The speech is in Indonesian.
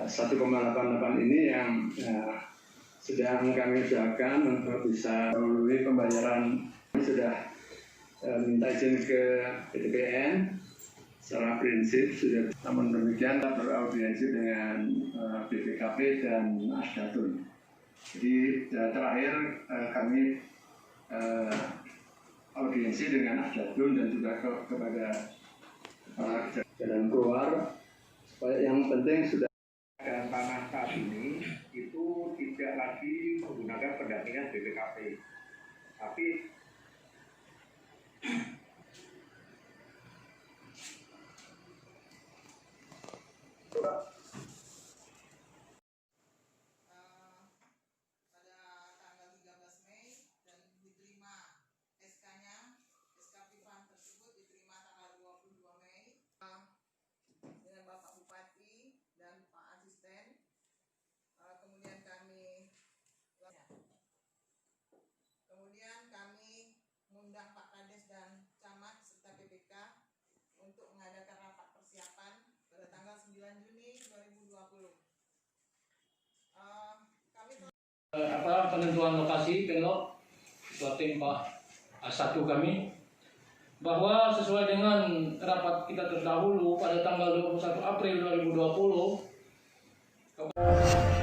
1,88 ini yang sedang kami usahakan untuk bisa melalui pembayaran. Kami sudah minta izin ke PTPN secara prinsip sudah, namun demikian beraudiensi dengan BPKP dan Asdatun. Jadi terakhir kami audiensi dengan Asdatun dan juga kepada para jalan keluar, supaya yang penting sudah dan tanah saat ini itu tidak lagi menggunakan pendampingan BPKP, tapi kemudian kami mengundang Pak Kades dan Camat serta PPK untuk mengadakan rapat persiapan pada tanggal 9 Juni 2020. Penentuan lokasi Penlok Ketua Tim Pak A1 kami, bahwa sesuai dengan rapat kita terdahulu pada tanggal 21 April 2020